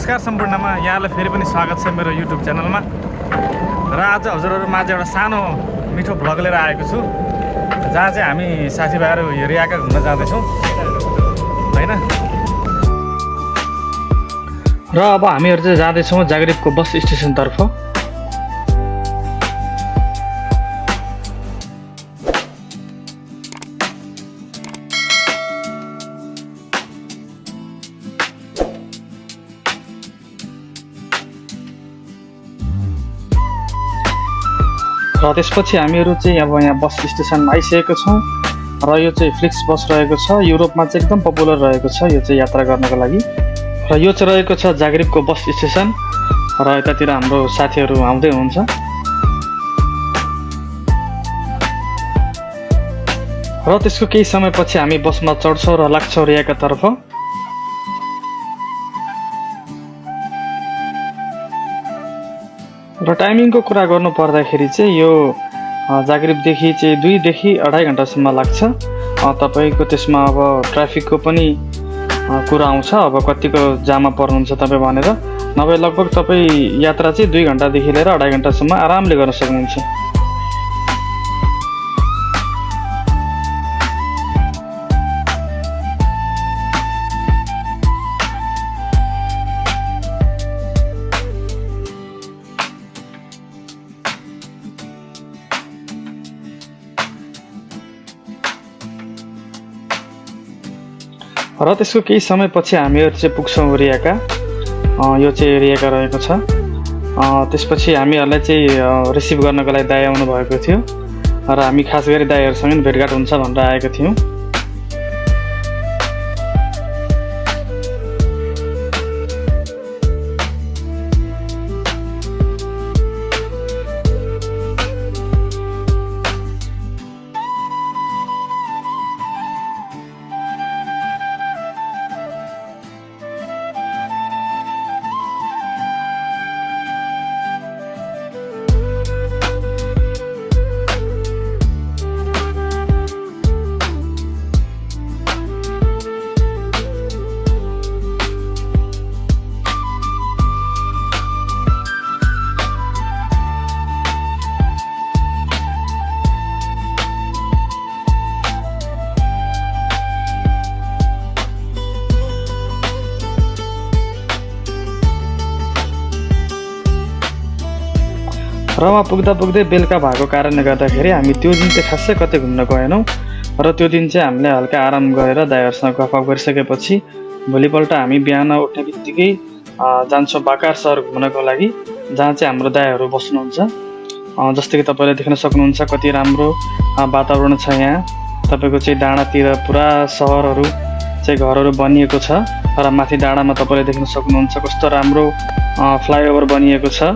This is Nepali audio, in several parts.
नमस्कार सम्पूर्णमा यहाँलाई फेरि पनि स्वागत छ मेरो युट्युब च्यानलमा। र आज हजुरहरु माझ एउटा सानो मिठो भ्लग लिएर आएको छु, जहाँ चाहिँ हामी साथीभाइहरु रियाका घुम्न जाँदैछौँ हैन। र अब हामीहरु चाहिँ जाँदैछौँ जागरिपको बस स्टेसनतर्फ। र त्यसपछि हामीहरु चाहिँ अब यहाँ बस स्टेसनमा आइसकेको छौं। र यो चाहिँ फ्लिक्स बस रहेको छ, युरोपमा चाहिँ एकदम पपुलर रहेको छ यो चाहिँ यात्रा गर्नको लागि। र यो चाहिँ रहेको छ जागरिपको बस स्टेसन। र यतातिर हाम्रो साथीहरु आउँदै हुनुहुन्छ। र त्यसको केही समयपछि हामी बसमा चढ्छौं र लाग्छौं रियाका तर्फ। र टाइमिङको कुरा गर्नु पर्दाखेरि चाहिँ यो जागरिपदेखि चाहिँ 2 देखि 2.5 घण्टासम्म लाग्छ। तपाईको त्यसमा अब ट्राफिकको पनि कुरा आउँछ, अब कतिको जाममा पर्नुहुन्छ तपाई भनेर। नभए लगभग तपाई यात्रा चाहिँ 2 घण्टादेखि लिएर 2.5 घण्टासम्म आरामले गर्न सक्नुहुन्छ। र त्यसको केही समयपछि हामीहरु चाहिँ पुग्छौं रियाका। यो चाहिँ रियाका रहेको छ। त्यसपछि हामीहरुलाई चाहिँ रिसिभ गर्नको लागि दाइ आउनु भएको थियो र हामी खास गरी दाइहरुसँग भेटघाट हुन्छ भनेर आएको थियौं। र वहाँ पुग्दा पुग्दै बेलुका भएको कारणले गर्दाखेरि हामी त्यो दिन चाहिँ खासै कतै घुम्न गएनौं। र त्यो दिन चाहिँ हामीले हल्का आराम गरेर दाइहरुसँग गफफ गरिसकेपछि भोलिपल्ट हामी बिहान उठ्ने बित्तिकै जान्छौं बाकार शहर घुम्नको लागि, जहाँ चाहिँ हाम्रो दाइहरु बस्नुहुन्छ। जस्तै कि तपाईले देख्न सक्नुहुन्छ कति राम्रो वातावरण छ यहाँ। तपाईको चाहिँ डाँडातिर पुरा शहरहरु चाहिँ घरहरु बनिएको छ र माथि डाँडामा तपाईले देख्न सक्नुहुन्छ कस्तो राम्रो फ्लाइओभर बनिएको छ।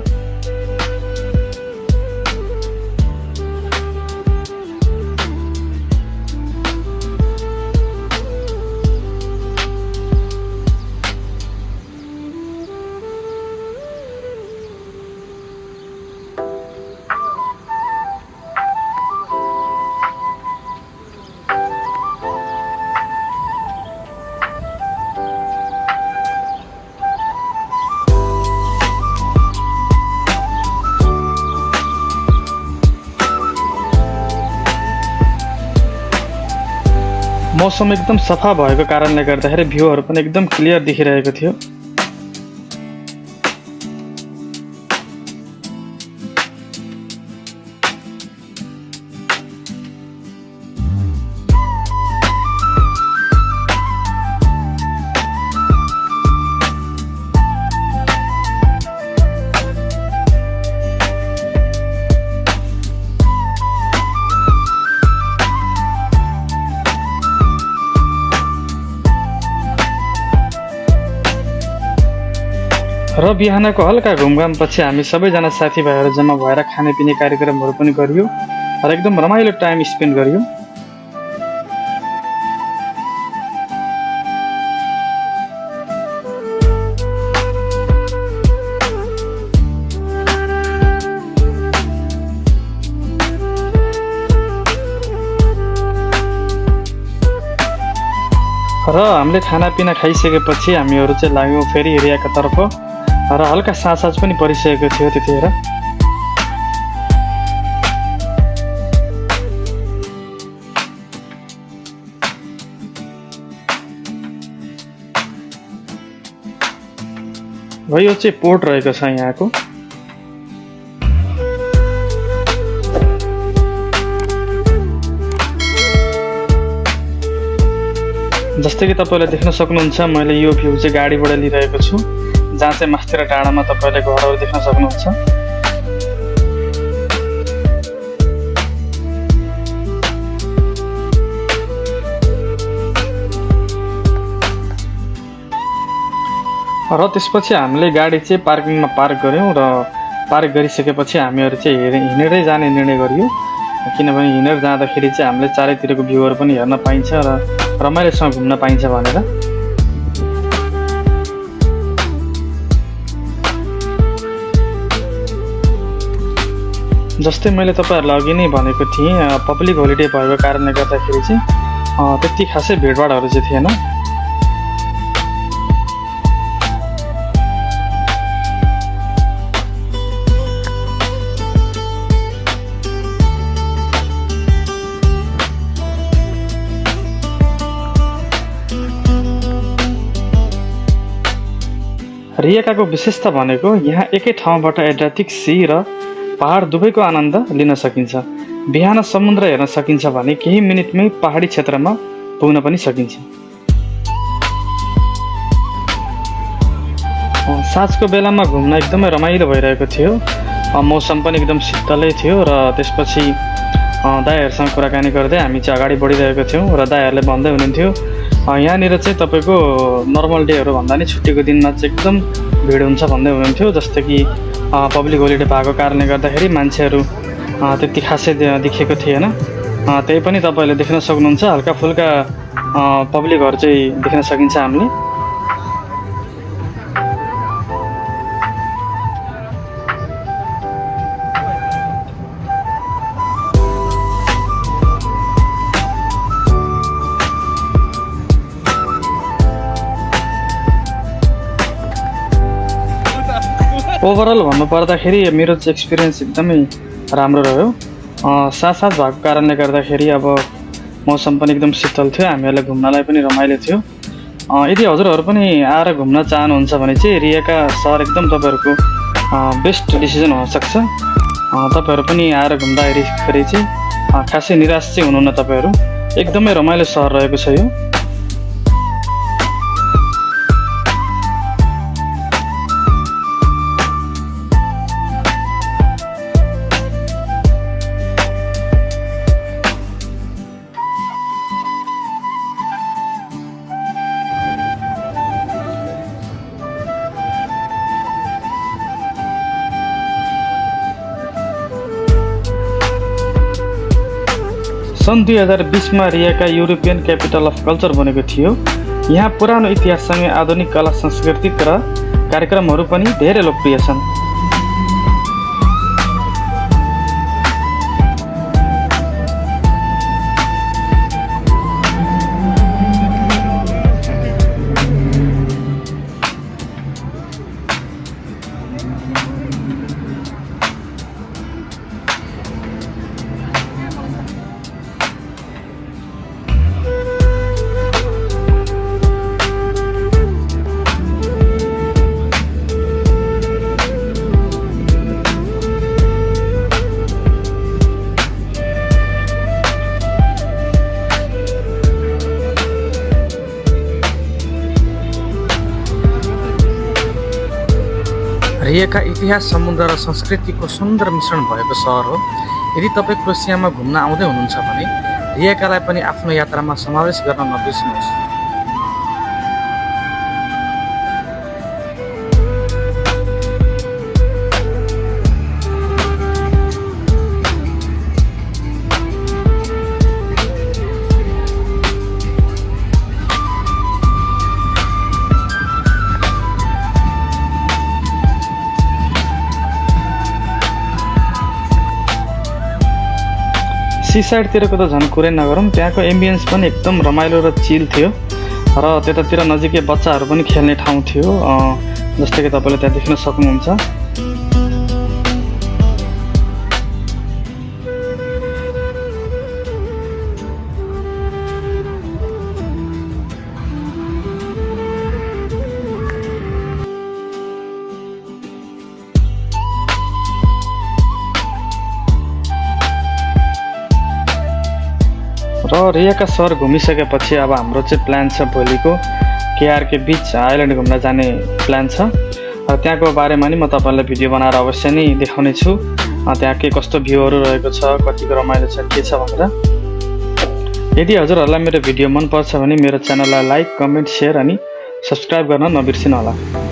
मौसम एकदम सफा भएको कारणले गर्दाखेरि भ्यूहरु पनि एकदम क्लियर देखिरहेको थियो। र बिहानको हल्का घुमघामपछि हामी सबैजना साथीभाइहरु जम्मा भएर खानेपिने कार्यक्रमहरु पनि गरियो र एकदम रमाइलो टाइम स्पेन्ड गरियो। र हामीले खानापिना खाइसकेपछि हामीहरू चाहिँ लाग्यौँ फेरि एरियाका तर्फ र हल्का साँझ पनि परिसकेको थियो त्यतिखेर। र यो चाहिँ पोर्ट रहेको छ यहाँको। जस्तै कि तपाईँले देख्न सक्नुहुन्छ मैले यो भ्यू चाहिँ गाडीबाट लिइरहेको छु, जहाँ चाहिँ मास्तिर डाँडामा तपाईँले घरहरू देख्न सक्नुहुन्छ। र त्यसपछि हामीले गाडी चाहिँ पार्किङमा पार्क गऱ्यौँ र पार्क गरिसकेपछि हामीहरू चाहिँ हिँडेरै जाने निर्णय गरियो, किनभने हिँडेर जाँदाखेरि चाहिँ हामीले चारैतिरको भ्यूहरू पनि हेर्न पाइन्छ र रमाइलोसँग घुम्न पाइन्छ भनेर। जस्तै मैले तपाईँहरूलाई अघि नै भनेको थिएँ, पब्लिक होलिडे भएको कारणले गर्दाखेरि चाहिँ त्यति खासै भिडभाडहरू चाहिँ थिएन। रियकाको विशेषता भनेको यहाँ एकै ठाउँबाट एड्रियाटिक सी र पहाड दुवैको आनन्द लिन सकिन्छ। बिहान समुद्र हेर्न सकिन्छ भने केही मिनेटमै पहाडी क्षेत्रमा पुग्न पनि सकिन्छ। साँझको बेलामा घुम्न एकदमै रमाइलो भइरहेको थियो, मौसम पनि एकदम शीतलै थियो र त्यसपछि दाइहरूसँग कुराकानी गर्दै हामी चाहिँ अगाडि बढिरहेको थियौँ र दाइहरूले भन्दै हुनुहुन्थ्यो यहाँनिर चाहिँ तपाईँको नर्मल डेहरू भन्दा नि छुट्टीको दिनमा चाहिँ एकदम भिड हुन्छ भन्दै हुनुहुन्थ्यो। जस्तै कि पब्लिक होलिडे भएको कारणले गर्दाखेरि मान्छेहरू त्यति खासै देखेको थिएन। त्यही पनि तपाईँले देख्न सक्नुहुन्छ, हल्का फुल्का पब्लिकहरू चाहिँ देख्न सकिन्छ हामीले। ओभरअल भन्नुपर्दाखेरि मेरो चाहिँ एक्सपिरियन्स एकदमै राम्रो रह्यो। साथ भएको कारणले गर्दाखेरि अब मौसम पनि एकदम शीतल थियो, हामीहरूलाई घुम्नलाई पनि रमाइलो थियो। यदि हजुरहरू पनि आएर घुम्न चाहनुहुन्छ भने चाहिँ रियका सहर एकदम तपाईँहरूको बेस्ट डिसिजन हुनसक्छ। तपाईँहरू पनि आएर घुम्दाखेरि चाहिँ खासै निराश चाहिँ हुनुहुन्न तपाईँहरू। एकदमै रमाइलो सहर रहेको छ यो। सन् 2020मा रियका युरोपियन क्यापिटल अफ कल्चर बनेको थियो। यहाँ पुरानो इतिहाससँगै आधुनिक कला सांस्कृतिक र कार्यक्रमहरू पनि धेरै लोकप्रिय छन्। रियका इतिहास, समुद्र र संस्कृतिको सुन्दर मिश्रण भएको सहर हो। यदि तपाईँ क्रोएसियामा घुम्न आउँदै हुनुहुन्छ भने रियकालाई पनि आफ्नो यात्रामा समावेश गर्न नबिर्सनुहोस्। सी साइडतिरको त झन् कुरै नगरौँ, त्यहाँको एम्बियन्स पनि एकदम रमाइलो र चिल थियो। र त्यतातिर नजिकै बच्चाहरू पनि खेल्ने ठाउँ थियो, जस्तै कि तपाईँले त्यहाँ देख्न सक्नुहुन्छ। र रियाका सहर घुमिसकेपछि अब हाम्रो चाहिँ प्लान छ भोलिको केआरके बीच आइल्यान्ड घुम्न जाने प्लान छ। त्यहाँको बारेमा नि म तपाईँलाई भिडियो बनाएर अवश्य नै देखाउने छु। त्यहाँ के कस्तो भ्यूहरू रहेको छ, कतिको रमाइलो छ, के छ भनेर। यदि हजुरहरूलाई मेरो भिडियो मनपर्छ भने मेरो च्यानललाई लाइक, कमेन्ट, सेयर अनि सब्सक्राइब गर्न नबिर्सिनु होला।